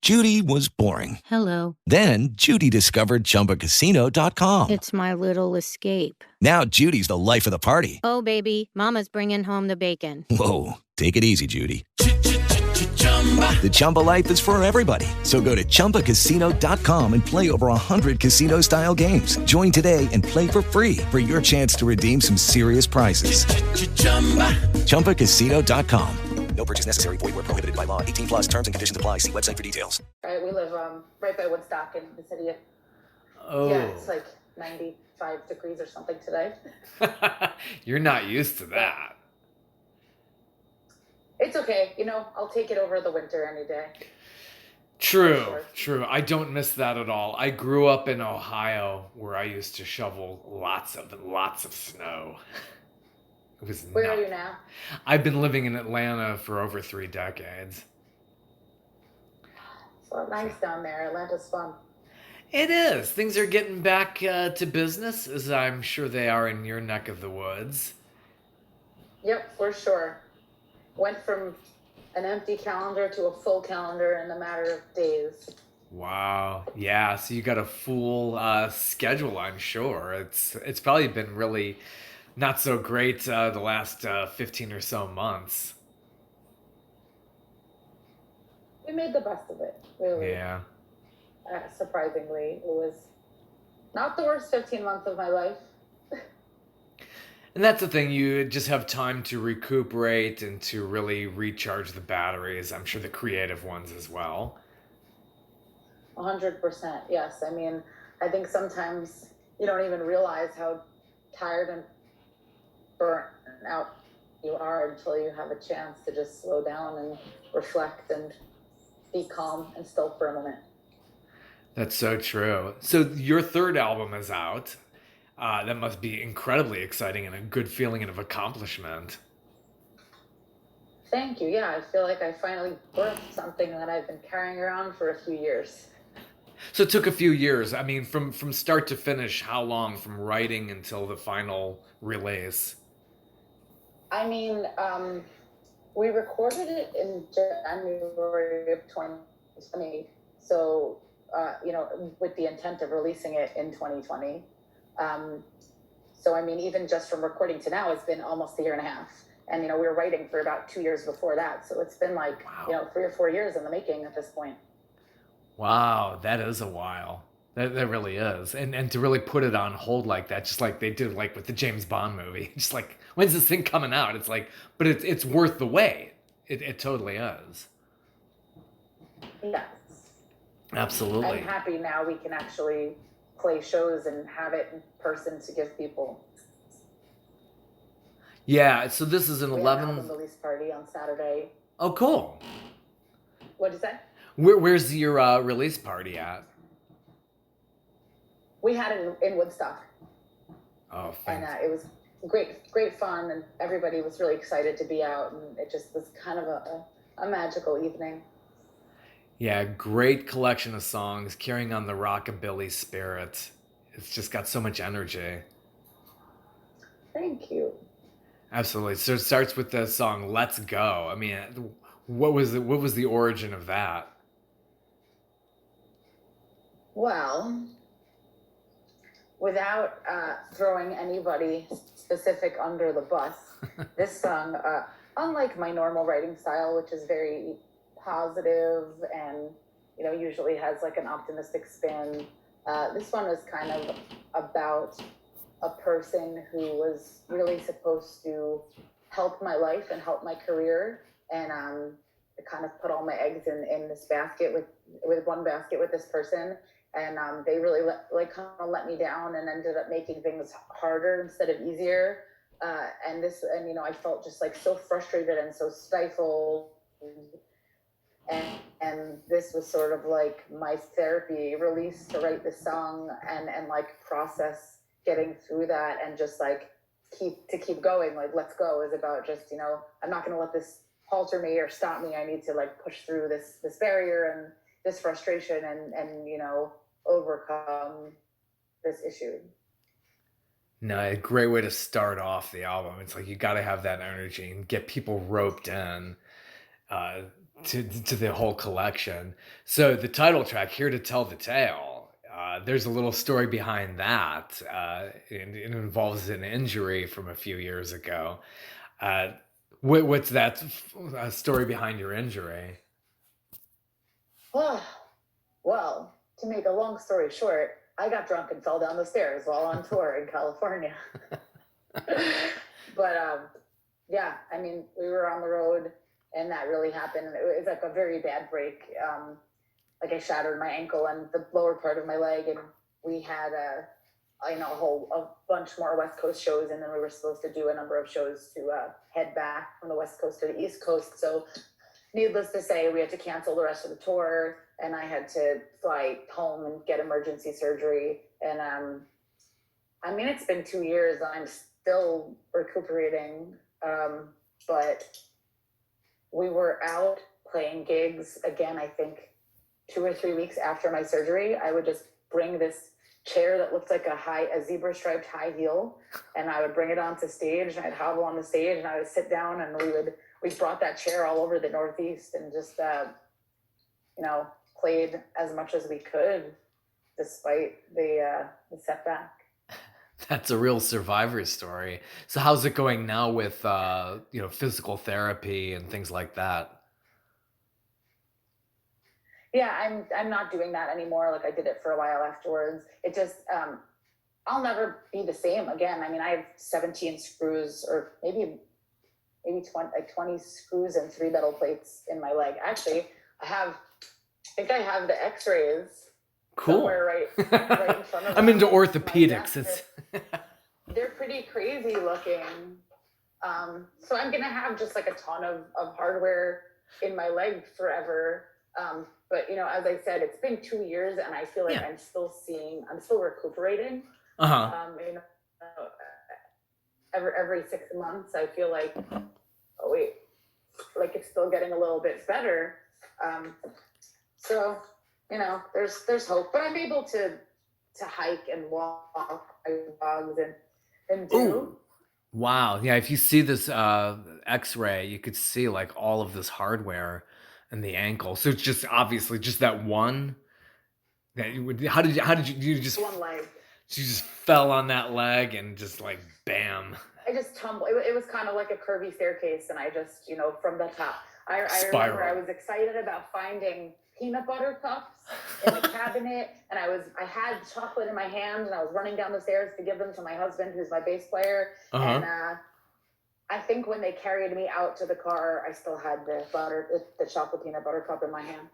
Judy was boring. Hello. Then Judy discovered ChumbaCasino.com. It's my little escape. Now Judy's the life of the party. Oh, baby, mama's bringing home the bacon. Whoa, take it easy, Judy. The Chumba life is for everybody. So go to ChumbaCasino.com and play over 100 casino-style games. Join today and play for free for your chance to redeem some serious prizes. ChumbaCasino.com. No purchase necessary. Void where prohibited by law. 18 plus terms and conditions apply. See website for details. Right, we live right by Woodstock in the city. Oh. Yeah, it's like 95 degrees or something today. You're not used to that. It's okay. I'll take it over the winter any day. True. I don't miss that at all. I grew up in Ohio where I used to shovel lots of snow. It was Where are you now? I've been living in Atlanta for over 3 decades. It's nice down there. Atlanta's fun. It is. Things are getting back to business, as I'm sure they are in your neck of the woods. Yep, for sure. Went from an empty calendar to a full calendar in a matter of days. Wow. Yeah, so you got a full schedule, I'm sure. It's probably been really not so great the last 15 or so months. We made the best of it, really. Yeah. Surprisingly, it was not the worst 15 months of my life. And that's the thing, you just have time to recuperate and to really recharge the batteries. I'm sure the creative ones as well. 100%, yes. I mean, I think sometimes you don't even realize how tired and burnt out you are until you have a chance to just slow down and reflect and be calm and still for a minute. That's so true. So your third album is out. That must be incredibly exciting and a good feeling of accomplishment. Thank you. Yeah, I feel like I finally birthed something that I've been carrying around for a few years. So it took a few years. I mean, from start to finish, how long from writing until the final release? I mean, we recorded it in January of 2020. So, with the intent of releasing it in 2020. So, I mean, even just from recording to now, it's been almost a year and a half. And, we were writing for about 2 years before that. So it's been like, Wow. 3 or 4 years in the making at this point. Wow, that is a while. That really is. And to really put it on hold like that, just like they did like with the James Bond movie. Just like, when's this thing coming out? It's like, but it's worth the wait. It totally is. Yes. Absolutely. I'm happy now we can actually play shows and have it in person to give people. Yeah, so this is an We 11... had an album release party on Saturday. Oh, cool. What did you say? Where's your release party at? We had it in Woodstock. Oh, And thanks. it was great fun, and everybody was really excited to be out, and it just was kind of a magical evening. Yeah, great collection of songs carrying on the rockabilly spirit. It's just got so much energy. Thank you. Absolutely. So it starts with the song "Let's Go." I mean, what was the origin of that? Well, without throwing anybody specific under the bus, this song, unlike my normal writing style, which is very positive and usually has like an optimistic spin, this one was kind of about a person who was really supposed to help my life and help my career, and I kind of put all my eggs in this basket with one basket with this person, and they really kind of let me down and ended up making things harder instead of easier, and I felt just like so frustrated and so stifled. And this was sort of like my therapy release to write this song and like process getting through that, and just like keep going. Like Let's Go is about just, I'm not going to let this halter me or stop me. I need to like push through this barrier and this frustration and overcome this issue. No, a great way to start off the album. It's like you got to have that energy and get people roped in. to the whole collection. So the title track, "Here to Tell the Tale," there's a little story behind that, and it involves an injury from a few years ago. Uh, what's that story behind your injury? Well, to make a long story short, I got drunk and fell down the stairs while on tour in California. But yeah, I mean, we were on the road and that really happened. It was like a very bad break. Like I shattered my ankle and the lower part of my leg, and we had a bunch more West Coast shows, and then we were supposed to do a number of shows to head back from the West Coast to the East Coast. So needless to say, we had to cancel the rest of the tour, and I had to fly home and get emergency surgery. And I mean, it's been 2 years. I'm still recuperating, but we were out playing gigs again, I think 2 or 3 weeks after my surgery. I would just bring this chair that looked like a zebra striped high heel, and I would bring it onto stage, and I'd hobble on the stage, and I would sit down, and we brought that chair all over the Northeast, and just played as much as we could despite the setback. That's a real survivor story. So how's it going now with physical therapy and things like that? Yeah, I'm not doing that anymore. Like I did it for a while afterwards. It just I'll never be the same again. I mean, I have 17 screws, or maybe 20 screws and 3 metal plates in my leg. Actually, I think I have the X-rays. Cool. Somewhere right in front of I'm me. into orthopedics. They're pretty crazy looking. So I'm gonna have just like a ton of hardware in my leg forever. But as I said, it's been 2 years, and I feel like I'm still recuperating. Every 6 months, I feel like, oh wait, like it's still getting a little bit better. So there's hope. But I'm able to hike and walk dogs and do. Ooh. Wow. Yeah, if you see this X-ray, you could see like all of this hardware and the ankle. So it's just obviously just that one that you would. How did you just one leg? You just fell on that leg and just like bam. I just tumbled. It was kind of like a curvy staircase, and I just from the top. I remember I was excited about finding peanut butter cups in the cabinet, and I had chocolate in my hand, and I was running down the stairs to give them to my husband, who's my bass player. And I think when they carried me out to the car, I still had the chocolate peanut butter cup in my hand.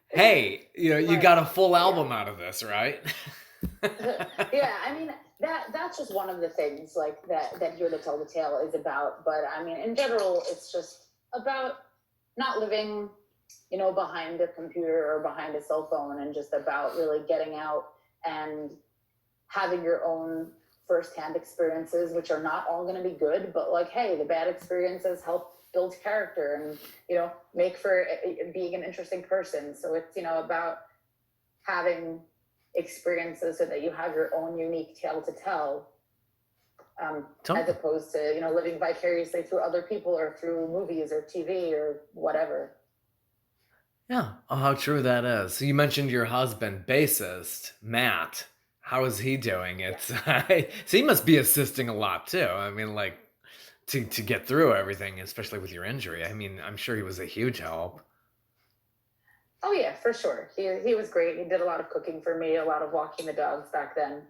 Hey, you got a full album out of this, right? Yeah, I mean that's just one of the things like that Here to Tell the Tale is about. But I mean, in general, it's just about not living, behind a computer or behind a cell phone, and just about really getting out and having your own firsthand experiences, which are not all going to be good, but like, hey, the bad experiences help build character and, make for being an interesting person. So it's, about having experiences so that you have your own unique tale to tell, as opposed to, living vicariously through other people or through movies or TV or whatever. Yeah. Oh, how true that is. So you mentioned your husband, bassist, Matt. How is he doing? So he must be assisting a lot too. I mean, like to get through everything, especially with your injury. I mean, I'm sure he was a huge help. Oh yeah, for sure. He was great. He did a lot of cooking for me, a lot of walking the dogs back then.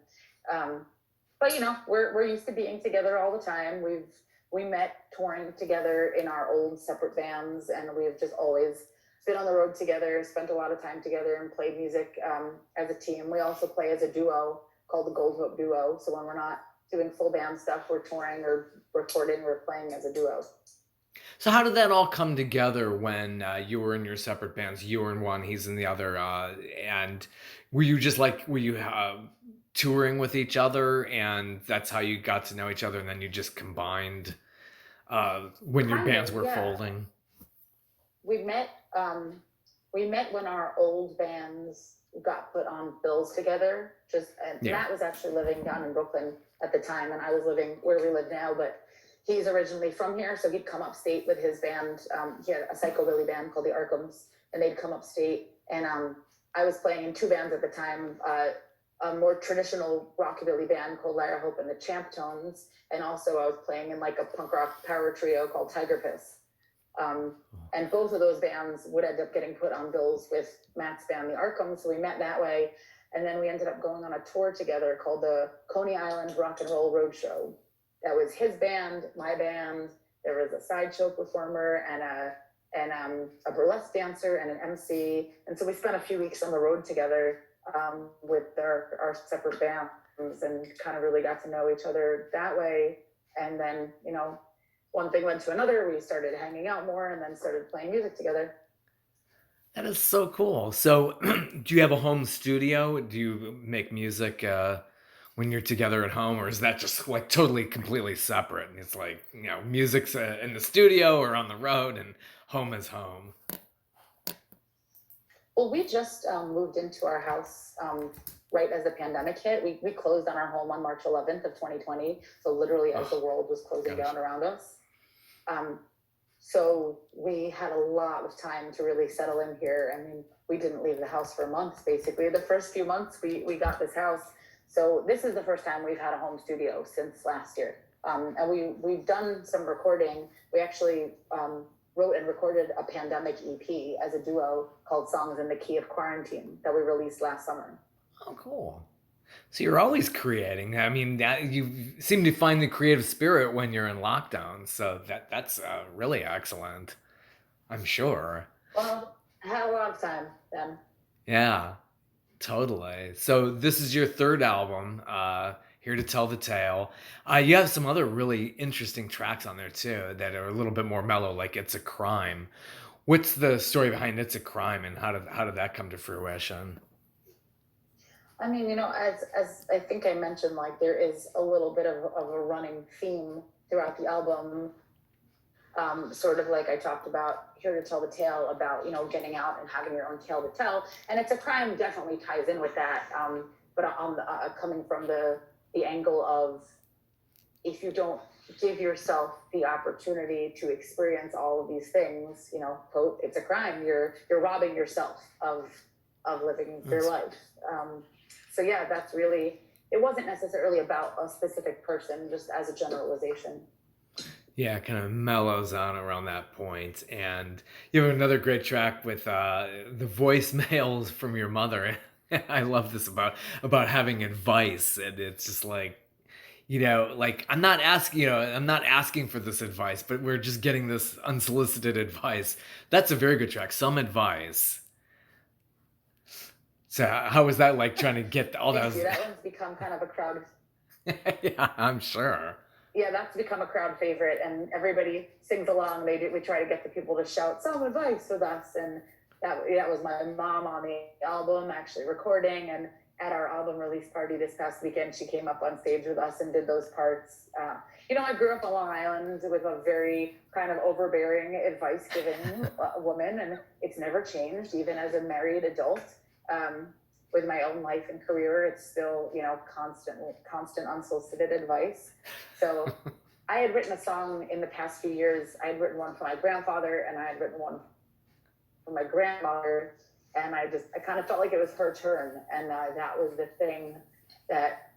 But we're used to being together all the time. We met touring together in our old separate bands, and we've just always been on the road together, spent a lot of time together, and played music as a team. We also play as a duo called the Gold Hope Duo. So when we're not doing full band stuff, we're touring or recording, we're playing as a duo. So how did that all come together when you were in your separate bands? You were in one, he's in the other, and were you touring with each other, and that's how you got to know each other, and then you just combined when your bands were folding? We met when our old bands got put on bills together. Matt was actually living down in Brooklyn at the time, and I was living where we live now. But he's originally from here, so he'd come upstate with his band. He had a psychobilly band called the Ark-Tones, and they'd come upstate. And I was playing in two bands at the time, a more traditional rockabilly band called Lara Hope and the Ark-Tones, and also I was playing in like a punk rock power trio called Tiger Piss. And both of those bands would end up getting put on bills with Matt's band, the Ark-Tones, so we met that way. And then we ended up going on a tour together called the Coney Island Rock and Roll Roadshow. That was his band, my band. There was a sideshow performer and a burlesque dancer and an MC. And so we spent a few weeks on the road together with our separate bands and kind of really got to know each other that way. And then, you know, one thing led to another. We started hanging out more and then started playing music together. That is so cool. So, do you have a home studio? Do you make music when you're together at home, or is that just like totally, completely separate? And it's like, you know, music's in the studio or on the road, and home is home. Well, we just moved into our house right as the pandemic hit. We closed on our home on March 11th of 2020. So literally as the world was closing down around us. So we had a lot of time to really settle in here. I mean, we didn't leave the house for months, basically. The first few months we got this house. So this is the first time we've had a home studio since last year. And we've done some recording. We actually wrote and recorded a pandemic EP as a duo called Songs in the Key of Quarantine that we released last summer. Oh, cool. So you're always creating. I mean, you seem to find the creative spirit when you're in lockdown. So that's really excellent, I'm sure. Well, I had a lot of time then. Yeah, totally. So this is your third album, Here to Tell the Tale. You have some other really interesting tracks on there too that are a little bit more mellow, like It's a Crime. What's the story behind It's a Crime, and how did that come to fruition? I mean, you know, as I think I mentioned, like there is a little bit of a running theme throughout the album, sort of like I talked about Here to Tell the Tale, about, you know, getting out and having your own tale to tell. And It's a Crime definitely ties in with that, but on the, coming from the angle of, if you don't give yourself the opportunity to experience all of these things, you know, quote, it's a crime. You're robbing yourself of living your life. So yeah, that's really, it wasn't necessarily about a specific person, just as a generalization. Yeah, it kind of mellows out around that point. And you have another great track with the voicemails from your mother. I love this about having advice. And it's just like, you know, like I'm not asking for this advice, but we're just getting this unsolicited advice. That's a very good track. Some advice. So how was that, like, trying to get all that? That one's become kind of a crowd. Yeah, I'm sure. Yeah, that's become a crowd favorite, and everybody sings along. We try to get the people to shout some advice with us, and that was my mom on the album actually recording. And at our album release party this past weekend, she came up on stage with us and did those parts. You know, I grew up on Long Island with a very kind of overbearing advice-giving woman, and it's never changed, even as a married adult. With my own life and career, it's still, you know, constant unsolicited advice. So I had written a song in the past few years. I had written one for my grandfather, and I had written one for my grandmother, and I kind of felt like it was her turn. And that was the thing that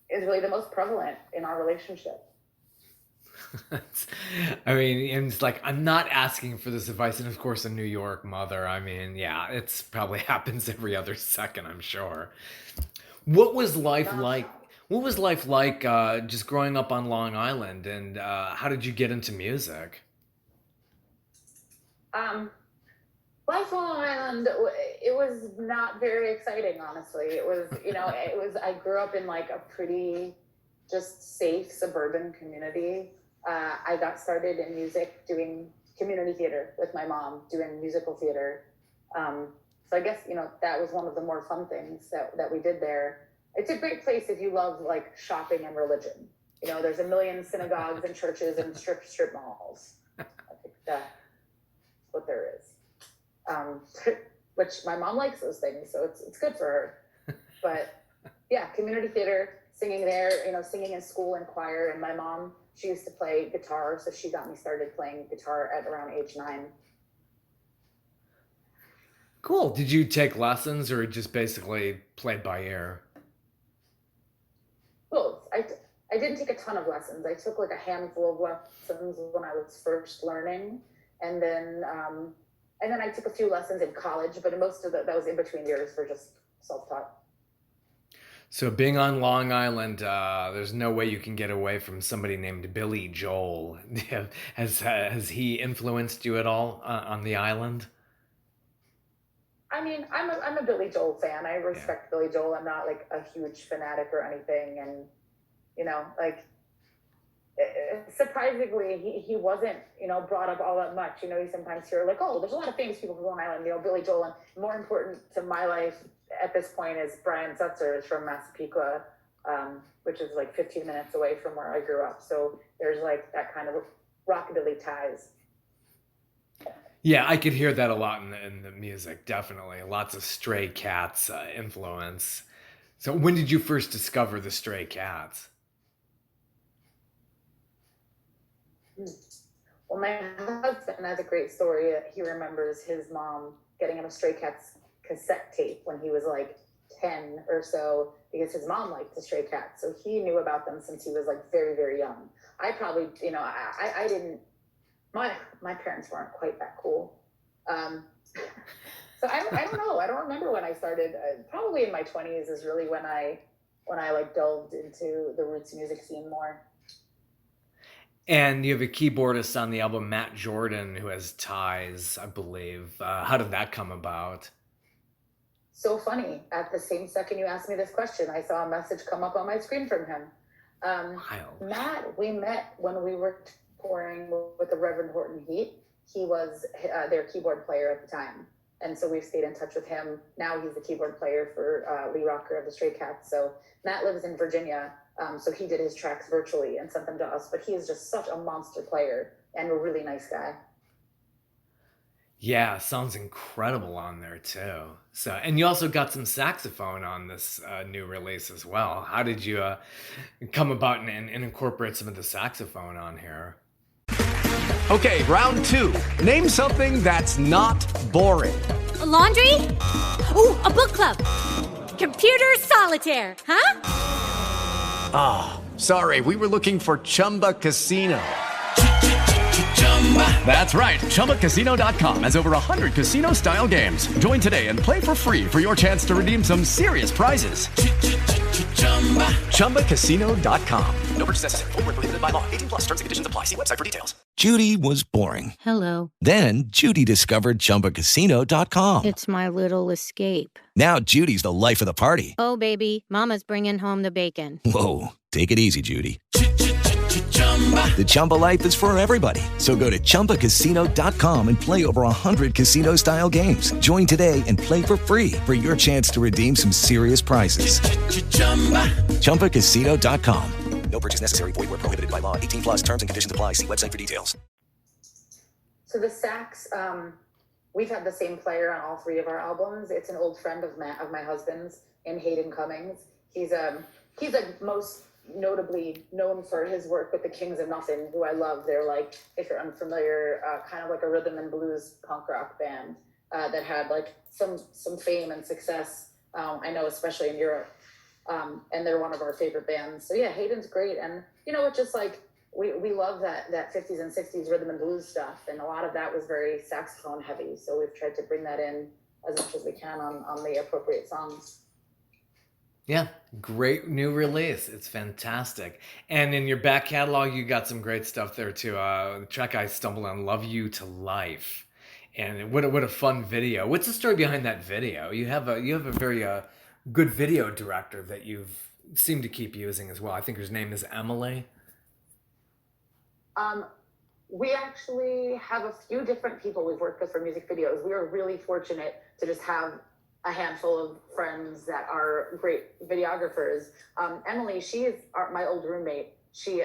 is really the most prevalent in our relationship. I mean, and it's like, I'm not asking for this advice. And of course, a New York mother, I mean, yeah, it's probably happens every other second, I'm sure. What was life like? What was life like just growing up on Long Island? And how did you get into music? Life on Long Island, it was not very exciting, honestly. It was, you know, I grew up in like a pretty just safe suburban community. I got started in music doing community theater with my mom, doing musical theater. So I guess, you know, that was one of the more fun things that we did there. It's a great place if you love like shopping and religion. You know, there's a million synagogues and churches and strip malls. I think that's what there is. Which my mom likes those things, so it's good for her. But yeah, community theater, singing there, you know, singing in school and choir. And my mom, She used to play guitar, so she got me started playing guitar at around age 9. Cool. Did you take lessons or just basically played by ear? Both. I didn't take a ton of lessons. I took like a handful of lessons when I was first learning, and then I took a few lessons in college, but most of that was in between years for just self-taught. So being on Long Island, there's no way you can get away from somebody named Billy Joel. Has he influenced you at all on the island? I mean, I'm a Billy Joel fan. I respect Billy Joel. I'm not like a huge fanatic or anything, and like surprisingly, he wasn't brought up all that much. You sometimes hear like, oh, there's a lot of famous people from Long Island. Billy Joel, and more important to my life at this point is Brian Setzer is from Massapequa, which is like 15 minutes away from where I grew up. So there's like that kind of rockabilly ties. Yeah, I could hear that a lot in the music, definitely. Lots of Stray Cats influence. So when did you first discover the Stray Cats? Well, my husband has a great story. He remembers his mom getting him a Stray Cats cassette tape when he was like 10 or so, because his mom liked the Stray Cats. So he knew about them since he was like very, very young. I probably, I didn't, my parents weren't quite that cool. So I don't know. I don't remember when I started. Probably in my 20s is really when I like delved into the roots music scene more. And you have a keyboardist on the album, Matt Jordan, who has ties, I believe. How did that come about? So funny. At the same second you asked me this question, I saw a message come up on my screen from him. Matt, we met when we were touring with the Reverend Horton Heat. He was their keyboard player at the time. And so we've stayed in touch with him. Now he's the keyboard player for Lee Rocker of the Stray Cats. So Matt lives in Virginia. So he did his tracks virtually and sent them to us. But he is just such a monster player and a really nice guy. Yeah, sounds incredible on there too. So, and you also got some saxophone on this new release as well. How did you come about and incorporate some of the saxophone on here? Okay, round 2. Name something that's not boring. A laundry? Ooh, a book club. Computer solitaire, huh? Ah, sorry, we were looking for Chumba Casino. That's right, ChumbaCasino.com has over 100 casino-style games. Join today and play for free for your chance to redeem some serious prizes. ChumbaCasino.com. No purchase necessary. Void where prohibited by law. 18+ terms and conditions apply. See website for details. Judy was boring. Hello. Then Judy discovered ChumbaCasino.com. It's my little escape. Now Judy's the life of the party. Oh, baby, mama's bringing home the bacon. Whoa, take it easy, Judy. The Chumba life is for everybody. So go to ChumbaCasino.com and play over 100 casino-style games. Join today and play for free for your chance to redeem some serious prizes. ChumbaCasino.com. No purchase necessary. Void where prohibited by law. 18+ terms and conditions apply. See website for details. So the sax, we've had the same player on all 3 of our albums. It's an old friend of my husband's, in Hayden Cummings. He's like most notably known for his work with the Kings of Nothing, who I love. They're like, if you're unfamiliar, kind of like a rhythm and blues punk rock band that had like some fame and success. I know, especially in Europe. And they're one of our favorite bands. So yeah, Hayden's great. And it's just like, we love that 50s and 60s rhythm and blues stuff. And a lot of that was very saxophone heavy. So we've tried to bring that in as much as we can on the appropriate songs. Yeah, great new release. It's fantastic. And in your back catalog, you got some great stuff there too. The track I stumbled on, Love You to Life. And what a fun video. What's the story behind that video? You have a very good video director that you've seemed to keep using as well. I think her name is Emily. We actually have a few different people we've worked with for music videos. We are really fortunate to just have a handful of friends that are great videographers. Emily, she is my old roommate. She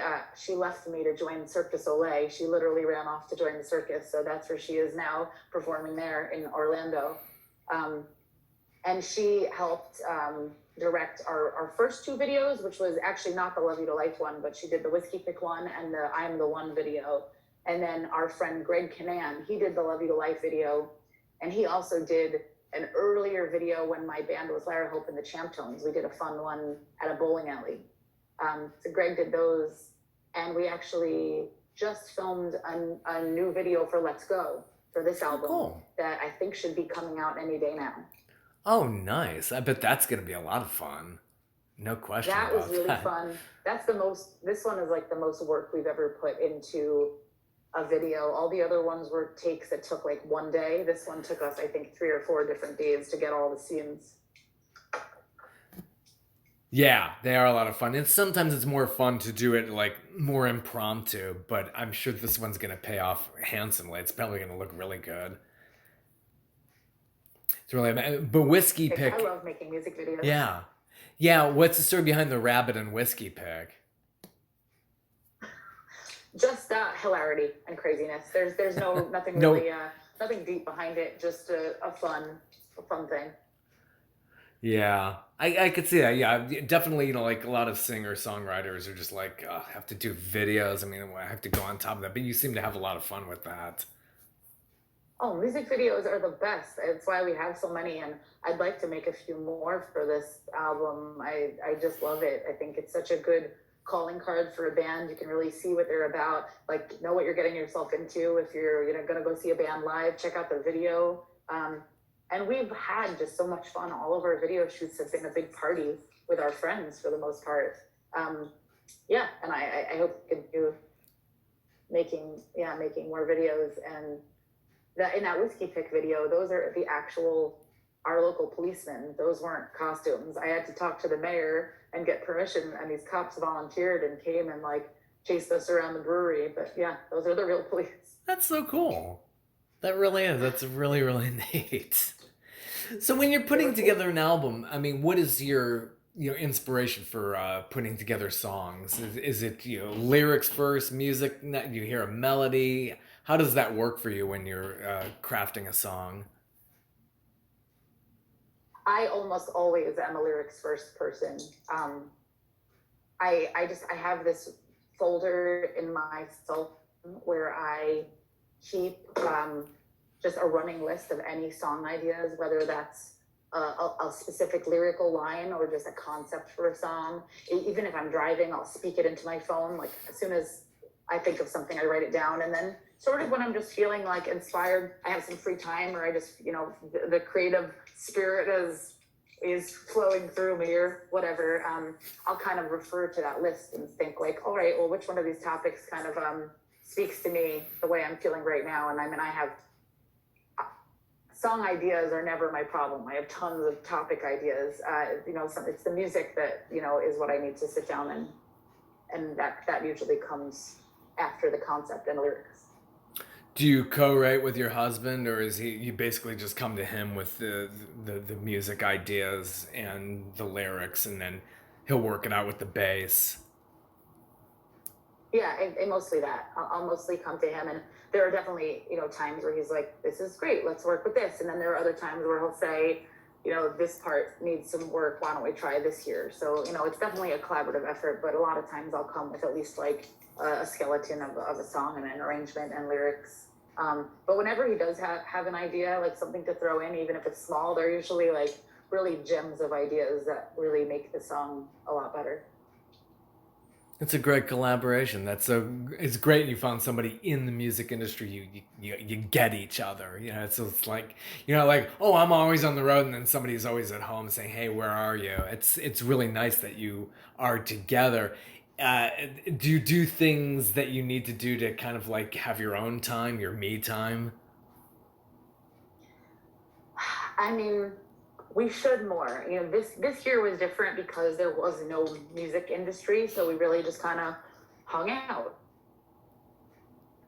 left me to join Cirque du Soleil. She literally ran off to join the circus. So that's where she is now, performing there in Orlando. And she helped direct our first two videos, which was actually not the Love You to Life one, but she did the Whiskey Pick one and the I'm the One video. And then our friend Greg Canan, he did the Love You to Life video. And he also did an earlier video when my band was Lara Hope and the Ark-Tones. We did a fun one at a bowling alley. So Greg did those. And we actually just filmed a new video for Let's Go for this album that I think should be coming out any day now. Oh, nice. I bet that's going to be a lot of fun. No question about that. That was really fun. This one is like the most work we've ever put into a video. All the other ones were takes that took like one day. This one took us, I think, 3 or 4 different days to get all the scenes. Yeah, they are a lot of fun. And sometimes it's more fun to do it like more impromptu, but I'm sure this one's going to pay off handsomely. It's probably going to look really good. It's really, but Whiskey Pick. I love making music videos. Yeah. Yeah, what's the story behind the rabbit and Whiskey Pick? Just hilarity and craziness. There's nothing really nothing deep behind it. Just a fun thing. Yeah, I could see that. Yeah, definitely. You know, like a lot of singer-songwriters are just like have to do videos. I mean, I have to go on top of that. But you seem to have a lot of fun with that. Oh, music videos are the best. It's why we have so many, and I'd like to make a few more for this album. I just love it. I think it's such a good calling card for a band. You can really see what they're about, like know what you're getting yourself into. If you're going to go see a band live, check out their video. And we've had just so much fun. All of our video shoots have been a big party with our friends for the most part. Yeah, and I hope we can do making more videos. And in that Whiskey Pick video, those are our local policemen. Those weren't costumes. I had to talk to the mayor and get permission, and these cops volunteered and came and like chased us around the brewery. But yeah, those are the real police. That's so cool. That really is. That's really, really neat. So when you're putting together an album, I mean, what is your inspiration for putting together songs? Is it lyrics first, music? You hear a melody? How does that work for you when you're crafting a song? I almost always am a lyrics first person. I have this folder in my cell phone where I keep just a running list of any song ideas, whether that's a specific lyrical line or just a concept for a song. Even if I'm driving, I'll speak it into my phone. Like as soon as I think of something, I write it down. And then sort of when I'm just feeling like inspired, I have some free time, or I just, the creative spirit is flowing through me or whatever, I'll kind of refer to that list and think like, all right, well, which one of these topics kind of speaks to me the way I'm feeling right now? And I have song ideas are never my problem. I have tons of topic ideas. It's the music that, is what I need to sit down and that usually comes after the concept and lyrics. Do you co-write with your husband, or is you basically just come to him with the music ideas and the lyrics, and then he'll work it out with the bass? Yeah, and mostly that. I'll mostly come to him, and there are definitely, times where he's like, this is great, let's work with this. And then there are other times where he'll say, this part needs some work, why don't we try this here? So, it's definitely a collaborative effort, but a lot of times I'll come with at least like a skeleton of a song and an arrangement and lyrics. But whenever he does have an idea, like something to throw in, even if it's small, they're usually like really gems of ideas that really make the song a lot better. It's a great collaboration. It's great you found somebody in the music industry. You get each other. It's like, like, oh, I'm always on the road, and then somebody's always at home saying, hey, where are you? It's really nice that you are together. Do you do things that you need to do to kind of like have your own time, your me time? I mean, we should more. This year was different because there was no music industry, so we really just kind of hung out.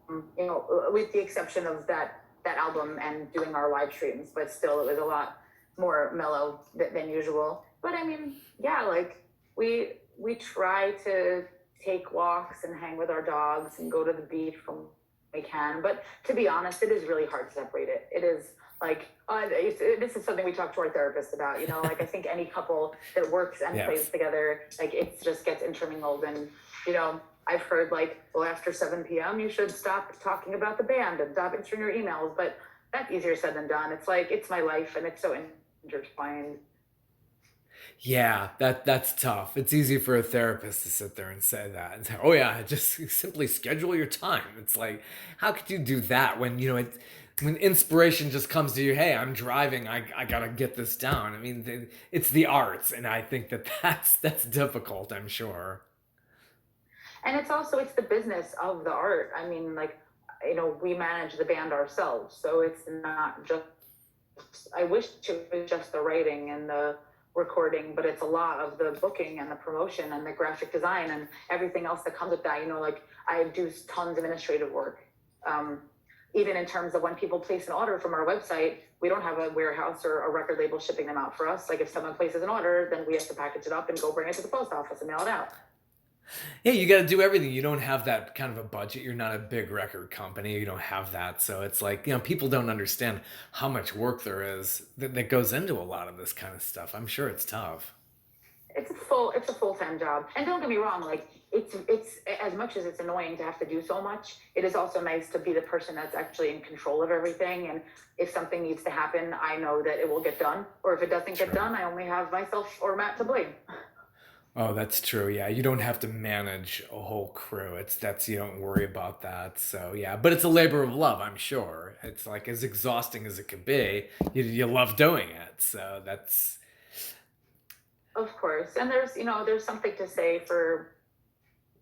With the exception of that album and doing our live streams, but still it was a lot more mellow than usual. But I mean, yeah, like we try to take walks and hang with our dogs and go to the beach when we can. But to be honest, it is really hard to separate it. It is Like, this is something we talk to our therapist about, you know, like I think any couple that works and Yes. plays together, like it just gets intermingled. And, you know, I've heard like, well, after 7 p.m., you should stop talking about the band and stop answering your emails. But that's easier said than done. It's like, it's my life and it's so intertwined. Yeah, that's tough. It's easy for a therapist to sit there and say that and say, "Oh yeah, just simply schedule your time." It's like, how could you do that when when inspiration just comes to you? Hey, I'm driving. I gotta get this down. I mean, it's the arts, and I think that's difficult. I'm sure. And it's the business of the art. I mean, like, you know, we manage the band ourselves. So it's not just, I wish it was just the writing and the recording, but it's a lot of the booking and the promotion and the graphic design and everything else that comes with that. You know, like I do tons of administrative work. Even in terms of when people place an order from our website, we don't have a warehouse or a record label shipping them out for us. Like if someone places an order, then we have to package it up and go bring it to the post office and mail it out. Yeah, you got to do everything. You don't have that kind of a budget. You're not a big record company. You don't have that. So it's like, people don't understand how much work there is that goes into a lot of this kind of stuff. I'm sure it's tough. It's a full-time job. And don't get me wrong, like it's as much as it's annoying to have to do so much, it is also nice to be the person that's actually in control of everything. And if something needs to happen, I know that it will get done. Or if it doesn't get done, I only have myself or Matt to blame. Oh, that's true. Yeah, you don't have to manage a whole crew. You don't worry about that. So yeah, but it's a labor of love, I'm sure. It's like as exhausting as it could be. You love doing it. So that's. Of course. And there's something to say for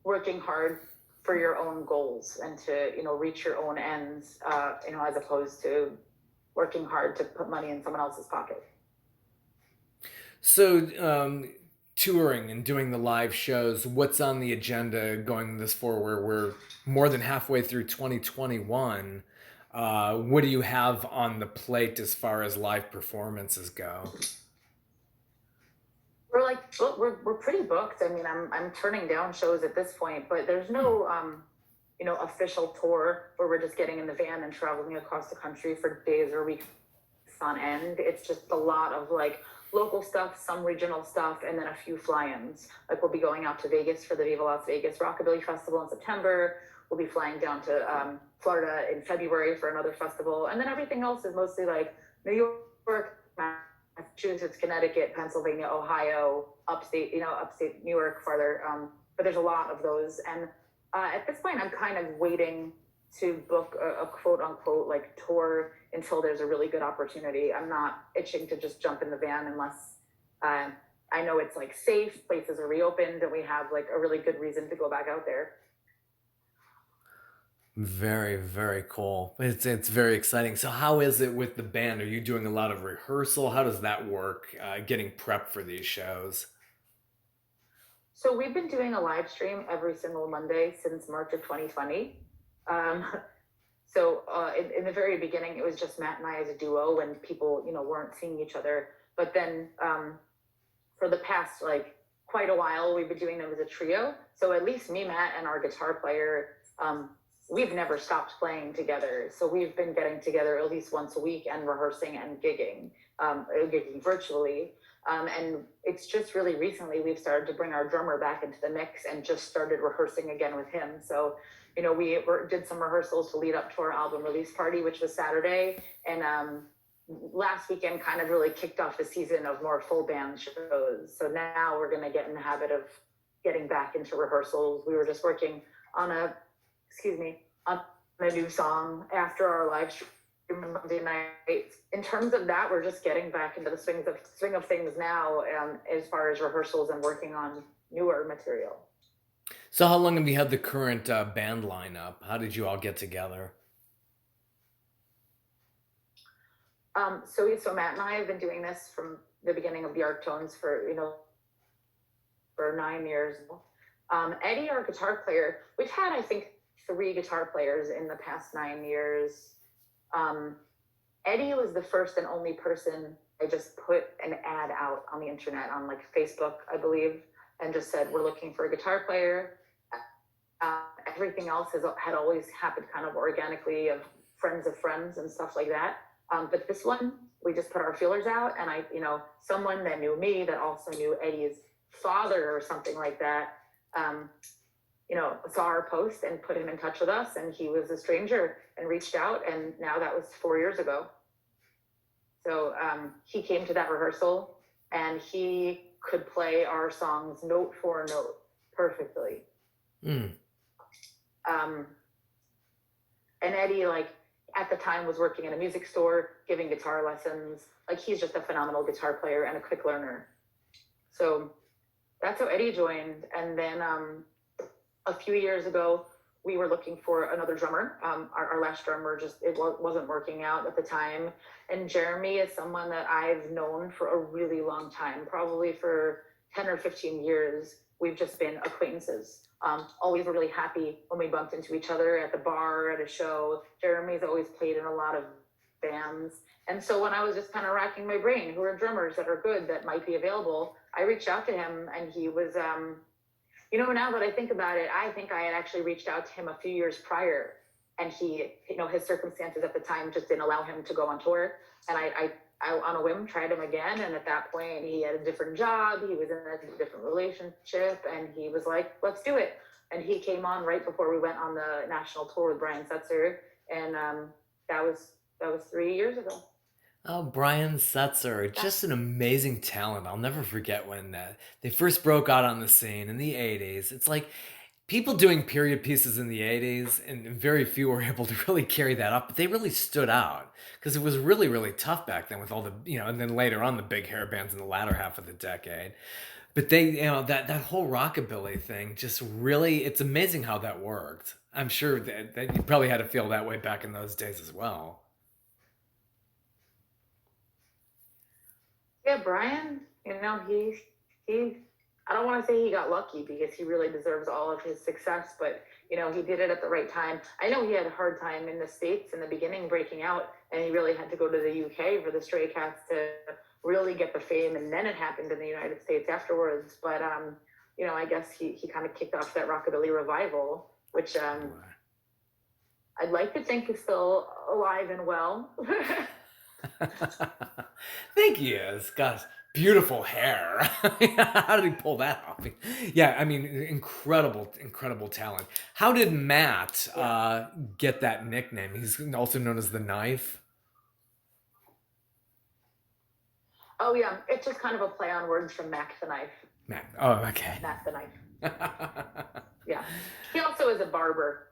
working hard for your own goals and to, reach your own ends, as opposed to working hard to put money in someone else's pocket. So, touring and doing the live shows, what's on the agenda going this forward? We're more than halfway through 2021. What do you have on the plate as far as live performances go? We're pretty booked. I mean, I'm turning down shows at this point, but there's no official tour where we're just getting in the van and traveling across the country for days or weeks on end. It's just a lot of local stuff, some regional stuff, and then a few fly-ins. We'll be going out to Vegas for the Viva Las Vegas Rockabilly Festival in September. We'll be flying down to Florida in February for another festival. And then everything else is mostly New York, Massachusetts, Connecticut, Pennsylvania, Ohio, upstate New York farther. But there's a lot of those. And at this point, I'm kind of waiting to book a quote unquote tour until there's a really good opportunity. I'm not itching to just jump in the van unless I know it's safe, places are reopened, and we have a really good reason to go back out there. Very, very cool. It's very exciting. So how is it with the band? Are you doing a lot of rehearsal? How does that work, getting prepped for these shows? So we've been doing a live stream every single Monday since March of 2020. In the very beginning, it was just Matt and I as a duo when people, weren't seeing each other. But then for the past, quite a while, we've been doing them as a trio. So at least me, Matt, and our guitar player, we've never stopped playing together. So we've been getting together at least once a week and rehearsing and gigging virtually. And it's just really recently we've started to bring our drummer back into the mix and just started rehearsing again with him. So, we did some rehearsals to lead up to our album release party, which was Saturday. And last weekend kind of really kicked off the season of more full band shows. So now we're going to get in the habit of getting back into rehearsals. We were just working on a new song after our live stream Monday night. In terms of that, we're just getting back into the swing of things now, as far as rehearsals and working on newer material. So how long have you had the current band lineup? How did you all get together? So Matt and I have been doing this from the beginning of the Ark-Tones for 9 years. Eddie, our guitar player, we've had, I think, 3 guitar players in the past 9 years. Eddie was the first and only person I just put an ad out on the internet on Facebook, I believe, and just said, we're looking for a guitar player. Everything else had always happened kind of organically of friends and stuff like that. But this one, we just put our feelers out, and someone that knew me that also knew Eddie's father or something like that, saw our post and put him in touch with us, and he was a stranger and reached out, and now that was 4 years ago. So he came to that rehearsal, and he could play our songs note for note perfectly. And Eddie, at the time, was working in a music store, giving guitar lessons. He's just a phenomenal guitar player and a quick learner. So that's how Eddie joined. And then a few years ago, we were looking for another drummer. Our last drummer wasn't working out at the time. And Jeremy is someone that I've known for a really long time, probably for 10 or 15 years. We've just been acquaintances. Always really happy when we bumped into each other at the bar, at a show. Jeremy's always played in a lot of bands. And so when I was just kind of racking my brain, who are drummers that are good, that might be available, I reached out to him, and he was, now that I think about it, I think I had actually reached out to him a few years prior, and he, his circumstances at the time just didn't allow him to go on tour. And I on a whim, tried him again. And at that point, he had a different job. He was in a different relationship, and he was like, let's do it. And he came on right before we went on the national tour with Brian Setzer. And that was 3 years ago. Oh, Brian Setzer, just an amazing talent. I'll never forget when they first broke out on the scene in the 80s. It's like people doing period pieces in the 80s, and very few were able to really carry that up, but they really stood out because it was really, really tough back then with all the, and then later on the big hair bands in the latter half of the decade. But they, that whole rockabilly thing just really, it's amazing how that worked. I'm sure that you probably had to feel that way back in those days as well. Yeah, Brian, he I don't want to say he got lucky, because he really deserves all of his success, but he did it at the right time. I know he had a hard time in the States in the beginning breaking out, and he really had to go to the UK for the Stray Cats to really get the fame, and then it happened in the United States afterwards. But I guess he kind of kicked off that rockabilly revival, which I'd like to think is still alive and well. I think he is. Gosh, beautiful hair. How did he pull that off? Yeah, I mean, incredible talent. How did Matt get that nickname? He's also known as the Knife. Oh yeah, it's just kind of a play on words from Mac the Knife. Matt. Oh, okay. Mac the Knife. Yeah. He also is a barber.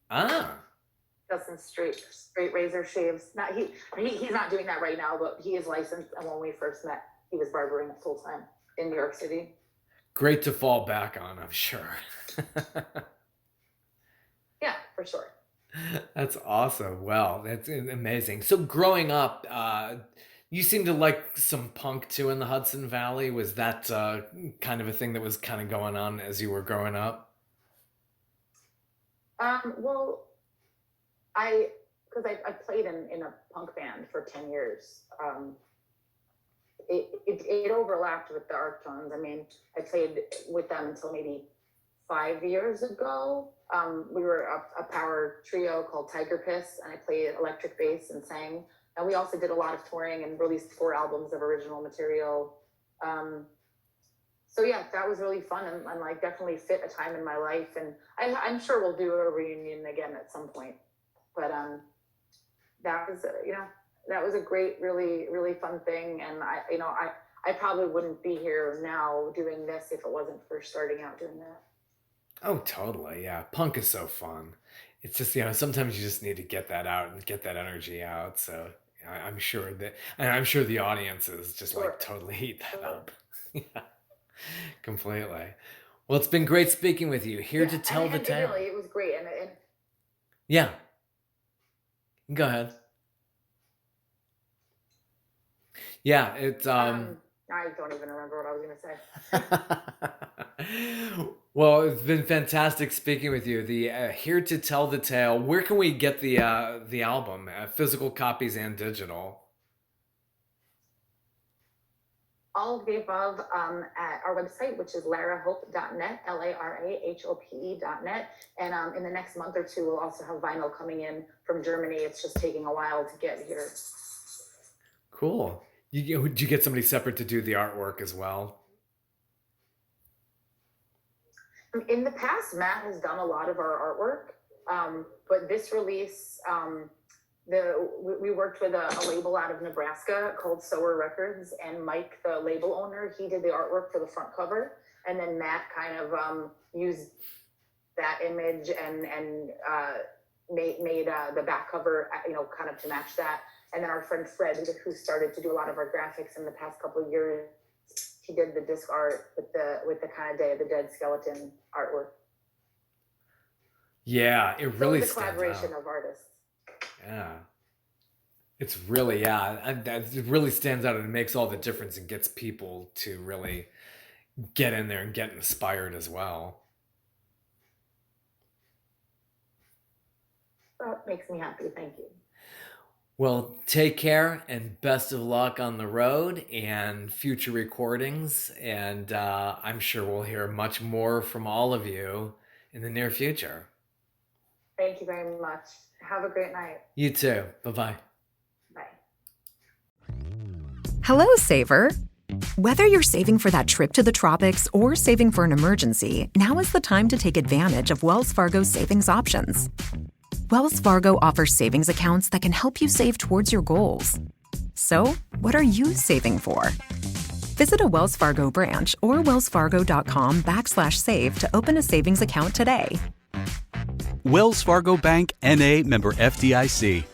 Ah. Does some straight razor shaves. He's not doing that right now, but he is licensed. And when we first met, he was barbering full time in New York City. Great to fall back on, I'm sure. Yeah, for sure. That's awesome. Well, that's amazing. So growing up, you seem to like some punk too in the Hudson Valley. Was that kind of a thing that was kind of going on as you were growing up? Well, I played in a punk band for 10 years. It overlapped with the Ark-Tones. I mean, I played with them until maybe 5 years ago. We were a power trio called Tiger Piss, and I played electric bass and sang. And we also did a lot of touring and released 4 albums of original material. So yeah, that was really fun, and definitely fit a time in my life. And I'm sure we'll do a reunion again at some point. But that was a great, really, really fun thing. And I probably wouldn't be here now doing this if it wasn't for starting out doing that. Oh, totally. Yeah. Punk is so fun. It's just, sometimes you just need to get that out and get that energy out. So I'm sure the audiences just totally eat that up. Yeah, completely. Well, it's been great speaking with you. Here to tell the tale. Really, it was great. And yeah. Go ahead. Yeah, it's I don't even remember what I was going to say. Well, it's been fantastic speaking with you. The Here to Tell the Tale. Where can we get the album? Physical copies and digital. All of the above at our website, which is larahope.net, LARAHOPE.net. And in the next month or two, we'll also have vinyl coming in from Germany. It's just taking a while to get here. Cool. Did you get somebody separate to do the artwork as well? In the past, Matt has done a lot of our artwork, but this release, we worked with a label out of Nebraska called Sower Records, and Mike, the label owner, he did the artwork for the front cover, and then Matt kind of used that image and made the back cover, kind of to match that. And then our friend Fred, who started to do a lot of our graphics in the past couple of years, he did the disc art with the kind of Day of the Dead skeleton artwork. Yeah, it really stands out. It's a collaboration of artists. Yeah. It's really, it really stands out, and it makes all the difference and gets people to really get in there and get inspired as well. That makes me happy. Thank you. Well, take care and best of luck on the road and future recordings. And I'm sure we'll hear much more from all of you in the near future. Thank you very much. Have a great night. You too. Bye-bye. Bye. Hello, Saver. Whether you're saving for that trip to the tropics or saving for an emergency, now is the time to take advantage of Wells Fargo's savings options. Wells Fargo offers savings accounts that can help you save towards your goals. So, what are you saving for? Visit a Wells Fargo branch or wellsfargo.com/save to open a savings account today. Wells Fargo Bank, N.A., member FDIC.